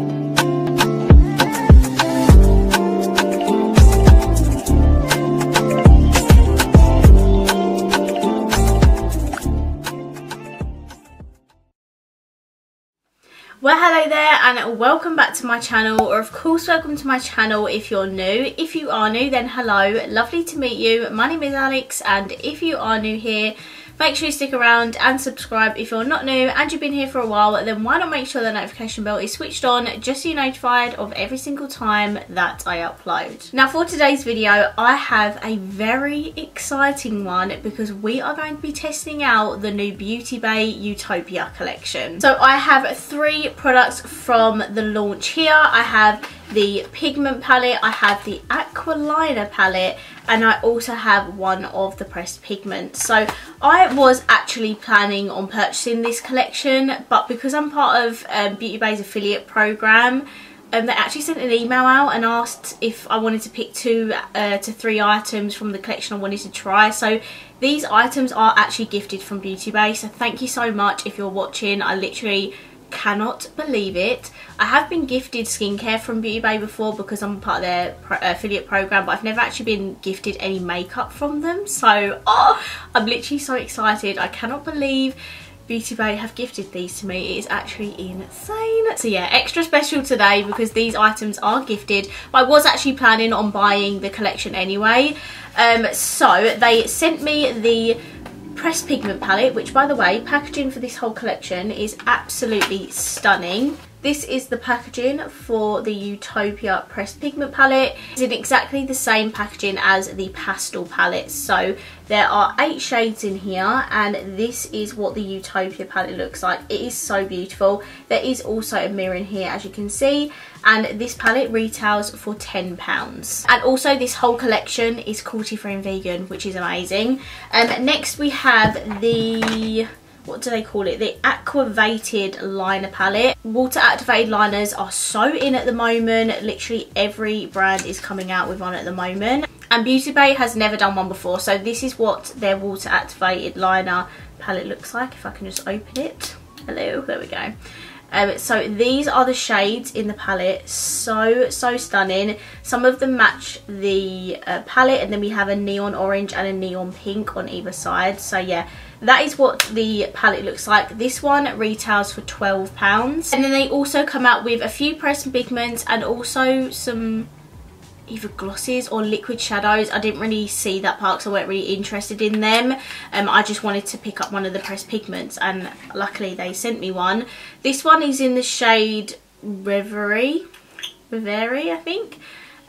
Well, hello there and welcome back to my channel, or of course welcome to my channel if you're new. If you are new, then hello, lovely to meet you. My name is Alex, and if you are new here, make sure you stick around and subscribe. If you're not new and you've been here for a while, then why not make sure the notification bell is switched on just so you're notified of every single time that I upload. Now for today's video, I have a very exciting one because we are going to be testing out the new Beauty Bay Utopia collection. So I have 3 products from the launch here. I have the pigment palette, I have the aqua liner palette, and I also have one of the pressed pigments. So I was actually planning on purchasing this collection, but because I'm part of Beauty Bay's affiliate program, they actually sent an email out and asked if I wanted to pick 2 to 3 items from the collection I wanted to try. So these items are actually gifted from Beauty Bay, so thank you so much if you're watching. I literally cannot believe it. I have been gifted skincare from Beauty Bay before because I'm part of their affiliate program, but I've never actually been gifted any makeup from them. So I'm literally so excited. I cannot believe Beauty Bay have gifted these to me. It is actually insane. So yeah, extra special today because these items are gifted, but I was actually planning on buying the collection anyway. So they sent me the pressed pigment palette, which by the way, packaging for this whole collection is absolutely stunning. This is the packaging for the Utopia pressed pigment palette. It's in exactly the same packaging as the pastel palette. So there are 8 shades in here, and this is what the Utopia palette looks like. It is so beautiful. There is also a mirror in here, as you can see, and this palette retails for £10. And also this whole collection is cruelty-free and vegan, which is amazing. Next we have the, what do they call it, the aquated liner palette. Water activated liners are so in at the moment. Literally every brand is coming out with one at the moment, and Beauty Bay has never done one before. So this is what their water activated liner palette looks like. If I can just open it. Hello, there we go. So these are the shades in the palette. So stunning. Some of them match the palette, and then we have a neon orange and a neon pink on either side. So yeah, that is what the palette looks like. This one retails for £12. And then they also come out with a few pressed pigments and also some either glosses or liquid shadows. I didn't really see that part because I weren't really interested in them. I just wanted to pick up one of the pressed pigments, and luckily they sent me one. This one is in the shade Reverie, I think.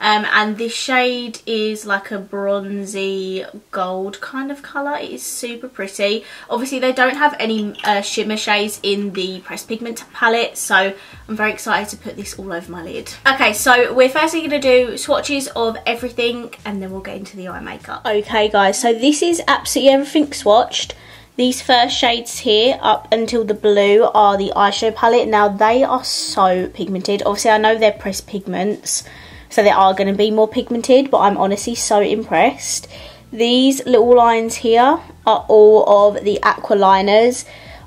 And this shade is like a bronzy gold kind of colour. It is super pretty. Obviously they don't have any shimmer shades in the pressed pigment palette, so I'm very excited to put this all over my lid. Okay, so we're firstly going to do swatches of everything, and then we'll get into the eye makeup. Okay guys, so this is absolutely everything swatched. These first shades here up until the blue are the eyeshadow palette. Now they are so pigmented. Obviously I know they're pressed pigments, so they are going to be more pigmented, but I'm honestly so impressed. These little lines here are all of the aqua liners.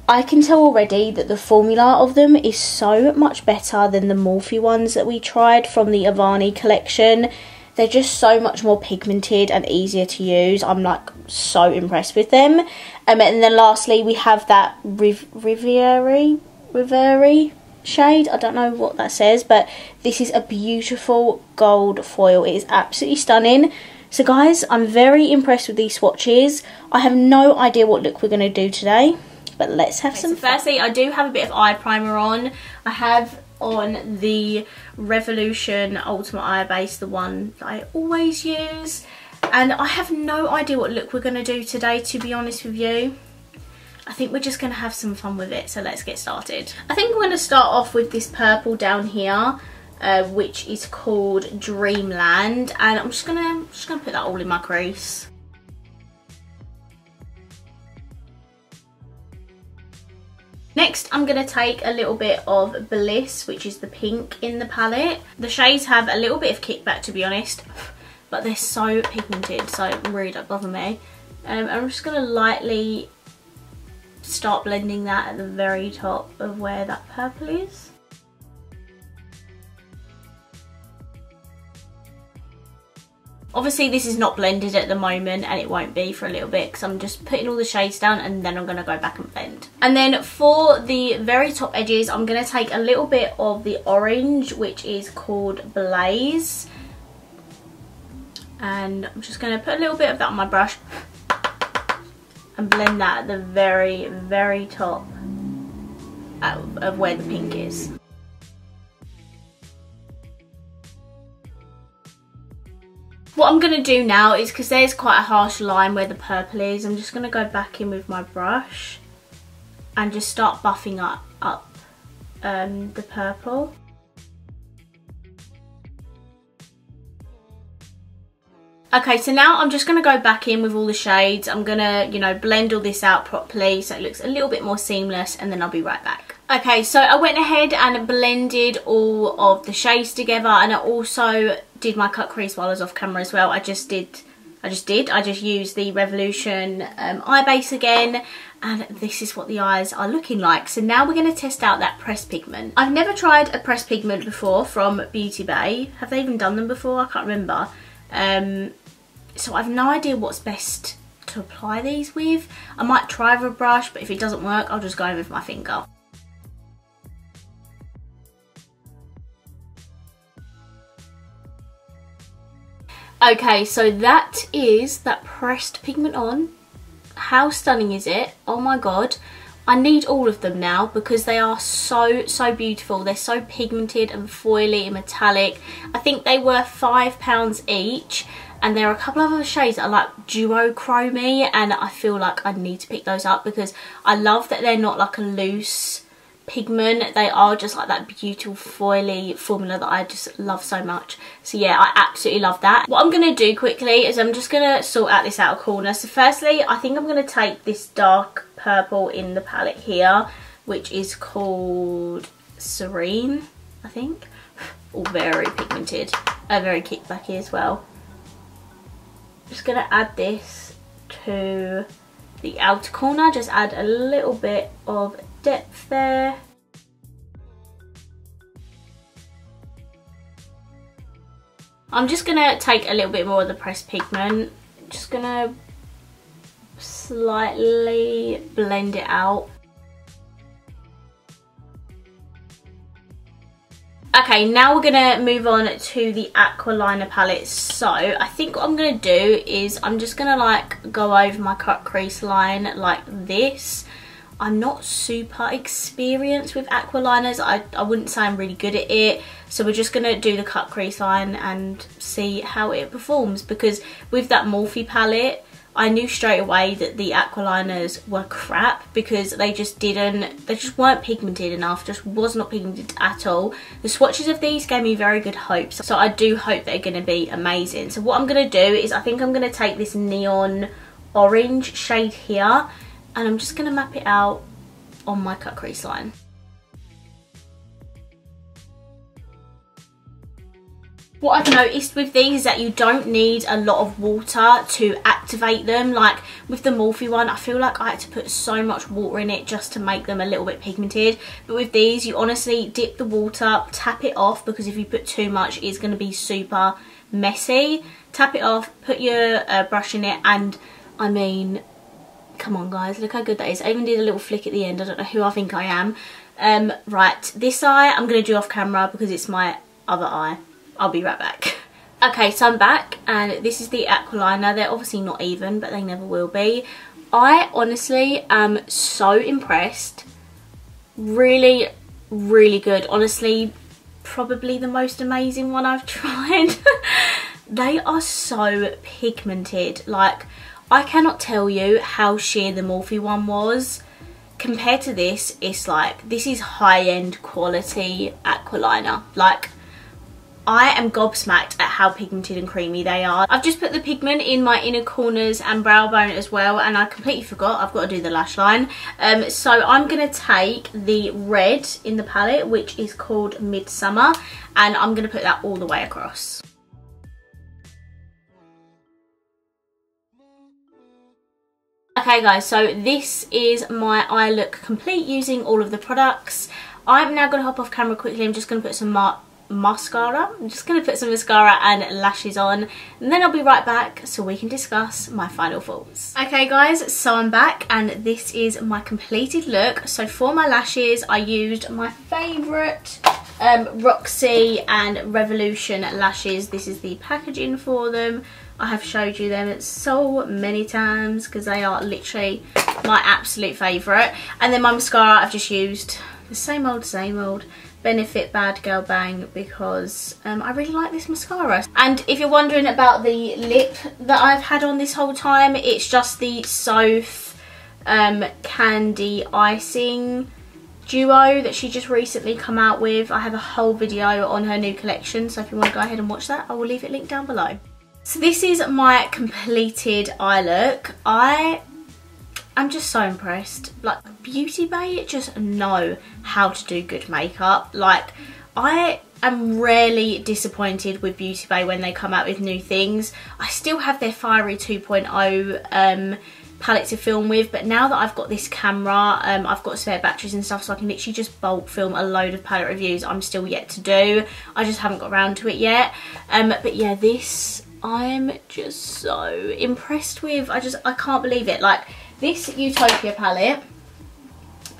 I can tell already that the formula of them is so much better than the Morphe ones that we tried from the Avani collection. They're just so much more pigmented and easier to use. I'm like so impressed with them. And then lastly we have that Reverie shade. I don't know what that says, but this is a beautiful gold foil. It is absolutely stunning. So guys, I'm very impressed with these swatches. I have no idea what look we're going to do today, but let's have some fun. Firstly, I do have a bit of eye primer on. I have on the Revolution Ultimate Eye Base, the one that I always use, and I have no idea what look we're going to do today, to be honest with you. I think we're just going to have some fun with it, so let's get started. I think we're going to start off with this purple down here, which is called Dreamland, and I'm just gonna put that all in my crease. Next, I'm going to take a little bit of Bliss, which is the pink in the palette. The shades have a little bit of kickback, to be honest, but they're so pigmented, so it really don't bother me. I'm just going to lightly start blending that at the very top of where that purple is. Obviously this is not blended at the moment and it won't be for a little bit because I'm just putting all the shades down and then I'm going to go back and blend. And then for the very top edges, I'm going to take a little bit of the orange, which is called Blaze. And I'm just going to put a little bit of that on my brush and blend that at the very, very top of where the pink is. What I'm going to do now is, because there's quite a harsh line where the purple is, I'm just going to go back in with my brush and just start buffing up the purple. Okay, so now I'm just going to go back in with all the shades. I'm going to, you know, blend all this out properly so it looks a little bit more seamless, and then I'll be right back. Okay, so I went ahead and blended all of the shades together, and I also did my cut crease while I was off camera as well. I just used the Revolution eye base again, and this is what the eyes are looking like. So now we're going to test out that pressed pigment. I've never tried a pressed pigment before from Beauty Bay. Have they even done them before? I can't remember. So I have no idea what's best to apply these with. I might try with a brush, but if it doesn't work, I'll just go in with my finger. Okay, so that is that pressed pigment on. How stunning is it? Oh my god. I need all of them now because they are so beautiful. They're so pigmented and foily and metallic. I think they were £5 each, and there are a couple of other shades that are like duochromy, and I feel like I need to pick those up because I love that they're not like a loose pigment. They are just like that beautiful foily formula that I just love so much. So yeah, I absolutely love that. What I'm going to do quickly is I'm just going to sort out this outer corner. So firstly, I think I'm going to take this dark purple in the palette here, which is called Serene, I think. All very pigmented, very kickbacky as well. Just going to add this to the outer corner, just add a little bit of depth there. I'm just going to take a little bit more of the pressed pigment, just going to slightly blend it out. Okay, now we're going to move on to the aqua liner palette. So I think what I'm going to do is I'm just going to like go over my cut crease line like this. I'm not super experienced with aqua liners. I wouldn't say I'm really good at it. So we're just going to do the cut crease line and see how it performs. Because with that Morphe palette, I knew straight away that the aqua liners were crap because they just weren't pigmented enough. Just was not pigmented at all. The swatches of these gave me very good hopes. So I do hope they're going to be amazing. So what I'm going to do is I think I'm going to take this neon orange shade here, and I'm just going to map it out on my cut crease line. What I've noticed with these is that you don't need a lot of water to activate them. Like with the Morphe one, I feel like I had to put so much water in it just to make them a little bit pigmented. But with these, you honestly dip the water, tap it off, because if you put too much, it's going to be super messy. Tap it off, put your brush in it, and I mean, come on guys, look how good that is. I even did a little flick at the end. I don't know who I think I am. Right, this eye I'm going to do off camera because it's my other eye. I'll be right back. Okay, so I'm back, and this is the aqua liner. They're obviously not even, but they never will be. I honestly am so impressed. Really, really good. Honestly, probably the most amazing one I've tried. They are so pigmented. Like, I cannot tell you how sheer the Morphe one was. Compared to this, it's like, this is high-end quality aqua liner. Like, I am gobsmacked at how pigmented and creamy they are. I've just put the pigment in my inner corners and brow bone as well, and I completely forgot I've got to do the lash line. So I'm going to take the red in the palette, which is called Midsummer, and I'm going to put that all the way across. Okay guys, so this is my eye look complete using all of the products. I'm now going to hop off camera quickly. I'm just going to put some mascara. I'm just going to put some mascara and lashes on, and then I'll be right back so we can discuss my final thoughts. Okay guys, so I'm back and this is my completed look. So for my lashes I used my favourite Roxy and Revolution lashes. This is the packaging for them. I have showed you them so many times because they are literally my absolute favourite. And then my mascara, I've just used the same old Benefit Bad Girl Bang because I really like this mascara. And if you're wondering about the lip that I've had on this whole time, it's just the Soph Candy Icing duo that she just recently come out with. I have a whole video on her new collection, so if you want to go ahead and watch that, I will leave it linked down below. So this is my completed eye look. I'm just so impressed. Like, Beauty Bay just know how to do good makeup. Like, I am rarely disappointed with Beauty Bay when they come out with new things. I still have their Fiery 2.0 palette to film with, but now that I've got this camera, I've got spare batteries and stuff, so I can literally just bulk film a load of palette reviews I'm still yet to do. I just haven't got around to it yet. But yeah, this I'm just so impressed with. I can't believe it. Like, this Utopia palette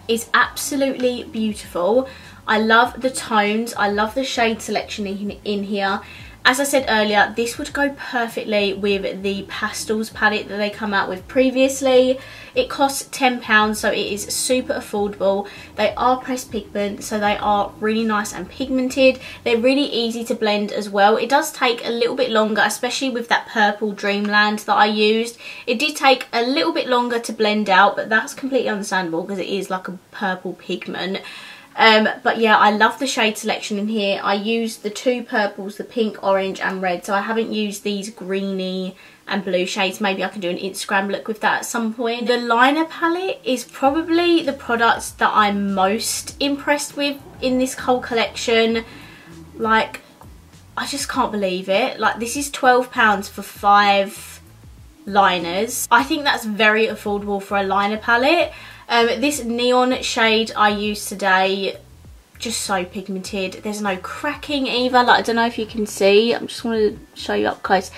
is absolutely beautiful. I love the tones, I love the shade selection in here. As I said earlier, this would go perfectly with the pastels palette that they come out with previously. It costs £10, so it is super affordable. They are pressed pigment, so they are really nice and pigmented. They're really easy to blend as well. It does take a little bit longer, especially with that purple Dreamland that I used. It did take a little bit longer to blend out, but that's completely understandable because it is like a purple pigment. But yeah, I love the shade selection in here. I used the two purples, the pink, orange and red, so I haven't used these greeny and blue shades. Maybe I can do an Instagram look with that at some point. The liner palette is probably the product that I'm most impressed with in this whole collection. Like, I just can't believe it. Like, this is £12 for 5 liners. I think that's very affordable for a liner palette. This neon shade I used today, just so pigmented. There's no cracking either. Like, I don't know if you can see. I'm just going to show you up close.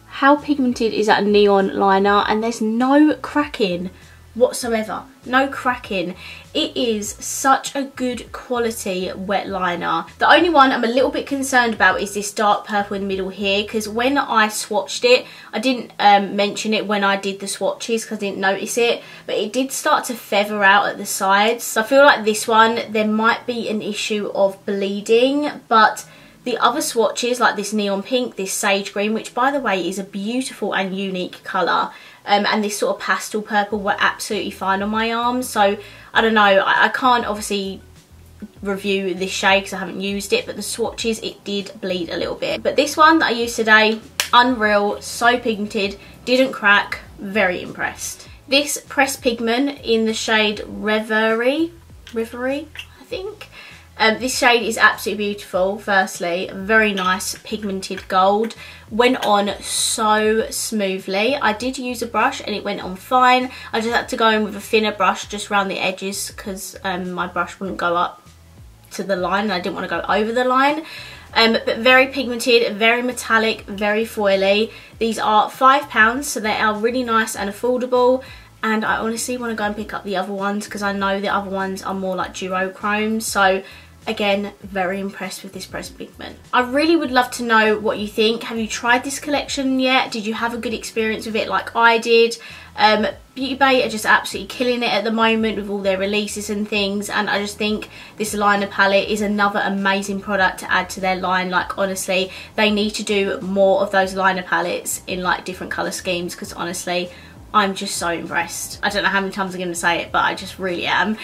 How pigmented is that neon liner? And there's no cracking whatsoever. No cracking. It is such a good quality wet liner. The only one I'm a little bit concerned about is this dark purple in the middle here, because when I swatched it, I didn't mention it when I did the swatches because I didn't notice it, but it did start to feather out at the sides. So I feel like this one, there might be an issue of bleeding, but the other swatches, like this neon pink, this sage green, which by the way is a beautiful and unique colour, and this sort of pastel purple, were absolutely fine on my arms. So I don't know, I can't obviously review this shade because I haven't used it, but the swatches, it did bleed a little bit. But this one that I used today, unreal, so pigmented, didn't crack, very impressed. This pressed pigment in the shade Reverie, I think. This shade is absolutely beautiful. Firstly, very nice pigmented gold. Went on so smoothly. I did use a brush and it went on fine. I just had to go in with a thinner brush just around the edges because my brush wouldn't go up to the line and I didn't want to go over the line. But very pigmented, very metallic, very foily. These are £5, so they are really nice and affordable. And I honestly want to go and pick up the other ones because I know the other ones are more like duochrome. So again, very impressed with this pressed pigment. I really would love to know what you think. Have you tried this collection yet? Did you have a good experience with it like I did? Beauty Bay are just absolutely killing it at the moment with all their releases and things, and I just think this liner palette is another amazing product to add to their line. Like, honestly, they need to do more of those liner palettes in like different colour schemes because honestly, I'm just so impressed. I don't know how many times I'm going to say it, but I just really am.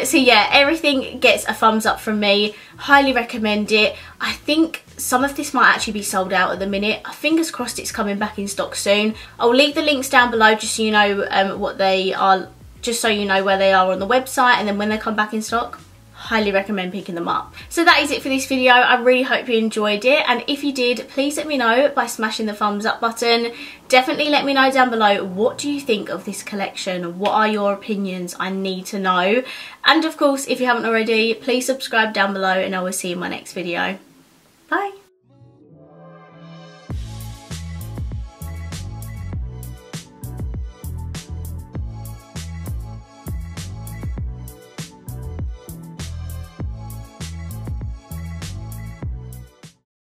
So yeah, everything gets a thumbs up from me. Highly recommend it. I think some of this might actually be sold out at the minute. Fingers crossed it's coming back in stock soon. I'll leave the links down below just so you know what they are, just so you know where they are on the website, and then when they come back in stock, highly recommend picking them up. So that is it for this video. I really hope you enjoyed it, and if you did, please let me know by smashing the thumbs up button. Definitely let me know down below, what do you think of this collection? What are your opinions? I need to know. And of course, if you haven't already, please subscribe down below and I will see you in my next video. Bye.